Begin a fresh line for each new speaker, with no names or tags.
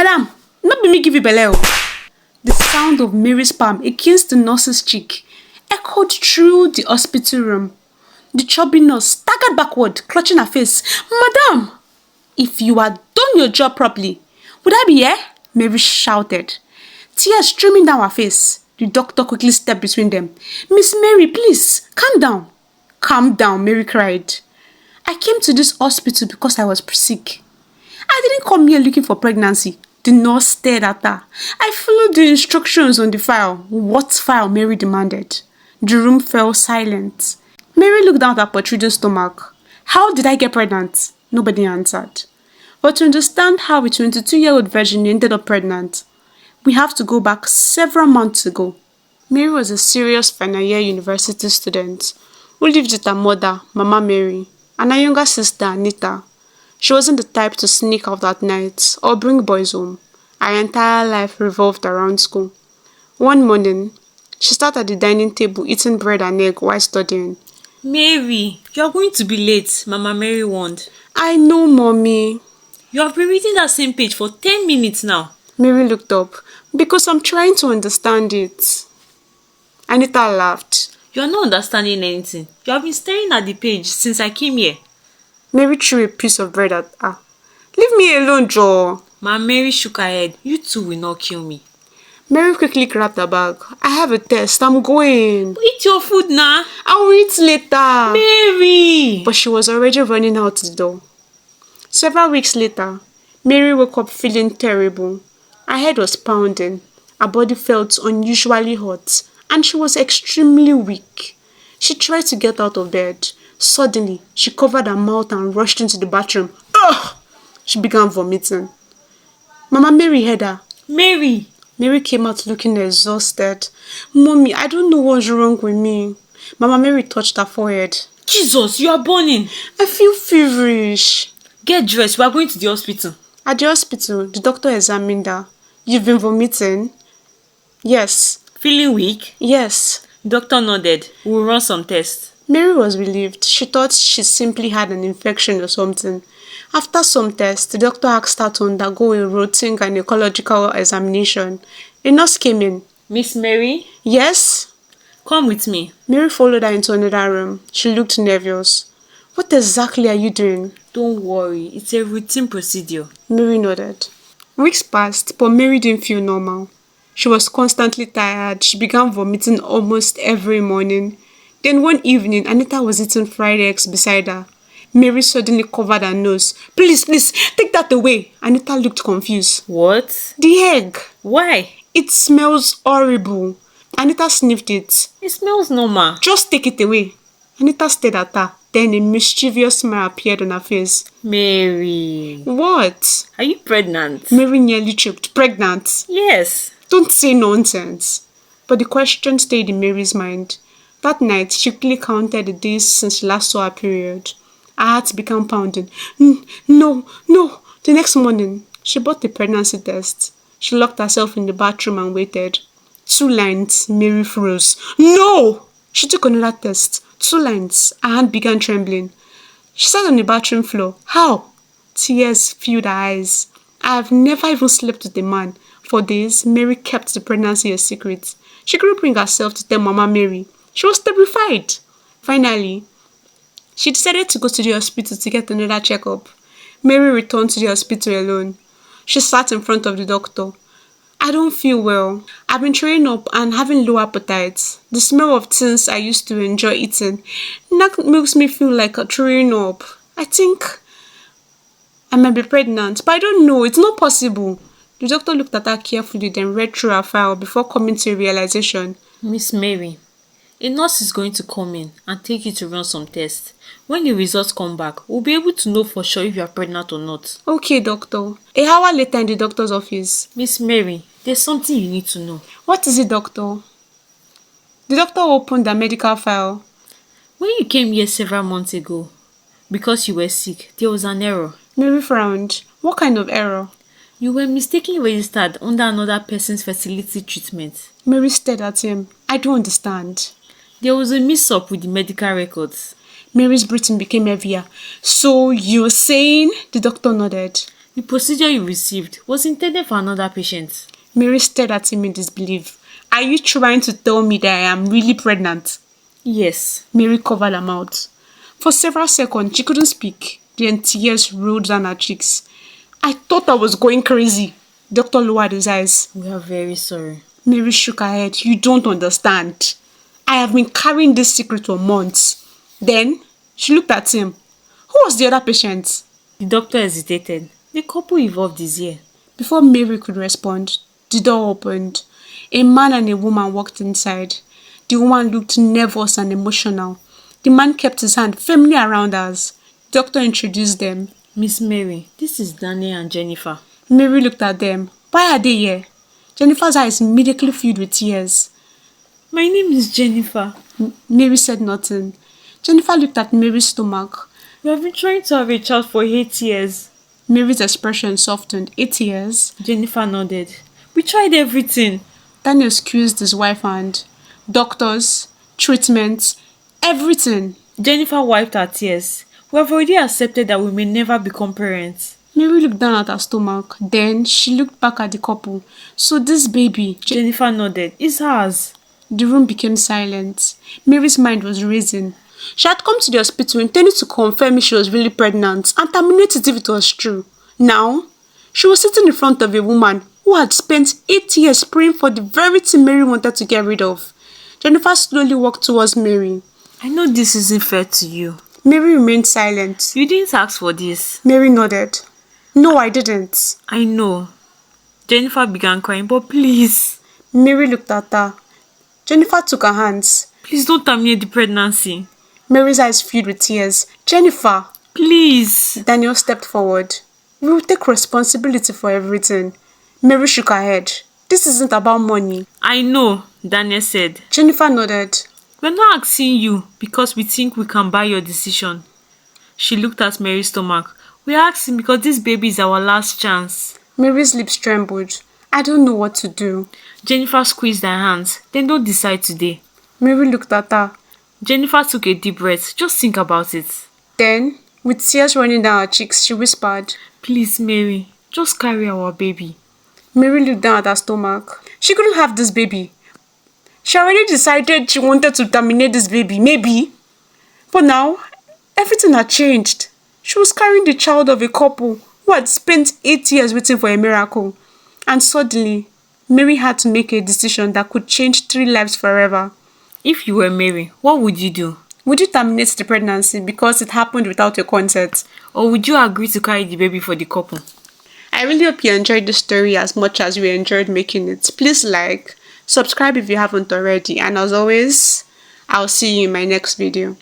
Madam, not be me give you belle. The sound of Mary's palm against the nurse's cheek echoed through the hospital room. The chubby nurse staggered backward, clutching her face. Madam, if you had done your job properly, would I be here? Mary shouted, tears streaming down her face. The doctor quickly stepped between them. Miss Mary, please, calm down. Calm down, Mary cried. I came to this hospital because I was sick. I didn't come here looking for pregnancy. The nurse stared at her. I followed the instructions on the file. What file? Mary demanded. The room fell silent. Mary looked down at her protruding stomach. How did I get pregnant? Nobody answered. But to understand how a 22-year-old virgin ended up pregnant, we have to go back several months ago. Mary was a serious final year university student who lived with her mother, Mama Mary, and her younger sister, Anita. She wasn't the type to sneak out at night or bring boys home. Her entire life revolved around school. One morning, she sat at the dining table eating bread and egg while studying.
Mary, you're going to be late, Mama Mary warned.
I know, Mommy.
You have been reading that same page for 10 minutes now.
Mary looked up. Because I'm trying to understand it. Anita laughed.
You're not understanding anything. You have been staring at the page since I came here.
Mary threw a piece of bread at her. Leave me alone, Joe.
Mama Mary shook her head. You two will not kill me.
Mary quickly grabbed her bag. I have a test. I'm going.
Eat your food now.
I'll eat later.
Mary!
But she was already running out the door. Several weeks later, Mary woke up feeling terrible. Her head was pounding. Her body felt unusually hot. And she was extremely weak. She tried to get out of bed. Suddenly, she covered her mouth and rushed into the bathroom. Ugh! She began vomiting. Mama Mary heard her.
Mary!
Mary came out looking exhausted. Mommy, I don't know what's wrong with me. Mama Mary touched her forehead.
Jesus, you are burning.
I feel feverish.
Get dressed, we are going to the hospital.
At the hospital, the doctor examined her. You've been vomiting? Yes.
Feeling weak?
Yes.
Doctor nodded. We'll run some tests.
Mary was relieved. She thought she simply had an infection or something. After some tests, the doctor asked her to undergo a routine gynecological examination. A nurse came in.
Miss Mary?
Yes?
Come with me.
Mary followed her into another room. She looked nervous. What exactly are you doing?
Don't worry, it's a routine procedure.
Mary nodded. Weeks passed, but Mary didn't feel normal. She was constantly tired. She began vomiting almost every morning. Then one evening, Anita was eating fried eggs beside her. Mary suddenly covered her nose. Please, take that away. Anita looked confused.
What?
The egg.
Why?
It smells horrible. Anita sniffed it.
It smells normal.
Just take it away. Anita stared at her. Then a mischievous smile appeared on her face.
Mary.
What?
Are you pregnant?
Mary nearly choked. Pregnant?
Yes.
Don't say nonsense. But the question stayed in Mary's mind. That night, she quickly counted the days since she last saw her period. Her heart began pounding. No. The next morning, she bought the pregnancy test. She locked herself in the bathroom and waited. 2 lines. Mary froze. No! She took another test. 2 lines. Her hand began trembling. She sat on the bathroom floor. How? Tears filled her eyes. I have never even slept with a man. For days, Mary kept the pregnancy a secret. She couldn't bring herself to tell Mama Mary. She was terrified. Finally, she decided to go to the hospital to get another checkup. Mary returned to the hospital alone. She sat in front of the doctor. I don't feel well. I've been throwing up and having low appetite. The smell of things I used to enjoy eating makes me feel like throwing up. I think I might be pregnant, but I don't know. It's not possible. The doctor looked at her carefully, then read through her file before coming to a realization.
Miss Mary, a nurse is going to come in and take you to run some tests. When the results come back, we'll be able to know for sure if you are pregnant or not.
Okay, doctor. An hour later in the doctor's office.
Miss Mary, there's something you need to know.
What is it, doctor? The doctor opened the medical file.
When you came here several months ago, because you were sick, there was an error.
Mary frowned. What kind of error?
You were mistakenly registered under another person's fertility treatment.
Mary stared at him. I don't understand.
There was a mix-up with the medical records.
Mary's breathing became heavier. So you're saying? The doctor nodded.
The procedure you received was intended for another patient.
Mary stared at him in disbelief. Are you trying to tell me that I am really pregnant?
Yes.
Mary covered her mouth. For several seconds, she couldn't speak. Then tears rolled down her cheeks. I thought I was going crazy. Doctor lowered his eyes.
We are very sorry.
Mary shook her head. You don't understand. I have been carrying this secret for months. Then, she looked at him. Who was the other patient?
The doctor hesitated. The couple involved is here.
Before Mary could respond, the door opened. A man and a woman walked inside. The woman looked nervous and emotional. The man kept his hand firmly around us. The doctor introduced them.
Miss Mary, this is Daniel and Jennifer.
Mary looked at them. Why are they here? Jennifer's eyes immediately filled with tears.
My name is Jennifer.
Mary said nothing. Jennifer looked at Mary's stomach.
We have been trying to have a child for 8 years.
Mary's expression softened. 8 years?
Jennifer nodded. We tried everything.
Daniel squeezed his wife's hand. Doctors, treatments, everything.
Jennifer wiped her tears. We have already accepted that we may never become parents.
Mary looked down at her stomach. Then she looked back at the couple. So this baby...
Jennifer nodded. It's hers.
The room became silent. Mary's mind was racing. She had come to the hospital intending to confirm if she was really pregnant and terminate it if it was true. Now, she was sitting in front of a woman who had spent 8 years praying for the very thing Mary wanted to get rid of. Jennifer slowly walked towards Mary.
I know this isn't fair to you.
Mary remained silent.
You didn't ask for this.
Mary nodded. No, I didn't.
I know. Jennifer began crying, but please.
Mary looked at her. Jennifer took her hands.
Please don't terminate the pregnancy.
Mary's eyes filled with tears. Jennifer!
Please!
Daniel stepped forward. We will take responsibility for everything. Mary shook her head. This isn't about money.
I know, Daniel said.
Jennifer nodded.
We're not asking you because we think we can buy your decision. She looked at Mary's stomach. We're asking because this baby is our last chance.
Mary's lips trembled. I don't know what to do.
Jennifer squeezed her hands. Then don't decide today.
Mary looked at her.
Jennifer took a deep breath. Just think about it.
Then, with tears running down her cheeks, she whispered,
Please, Mary, just carry our baby.
Mary looked down at her stomach. She couldn't have this baby. She already decided she wanted to terminate this baby, maybe. But now, everything had changed. She was carrying the child of a couple who had spent 8 years waiting for a miracle. And suddenly, Mary had to make a decision that could change 3 lives forever.
If you were Mary, what would you do?
Would you terminate the pregnancy because it happened without your consent?
Or would you agree to carry the baby for the couple?
I really hope you enjoyed this story as much as we enjoyed making it. Please like, subscribe if you haven't already, and as always, I'll see you in my next video.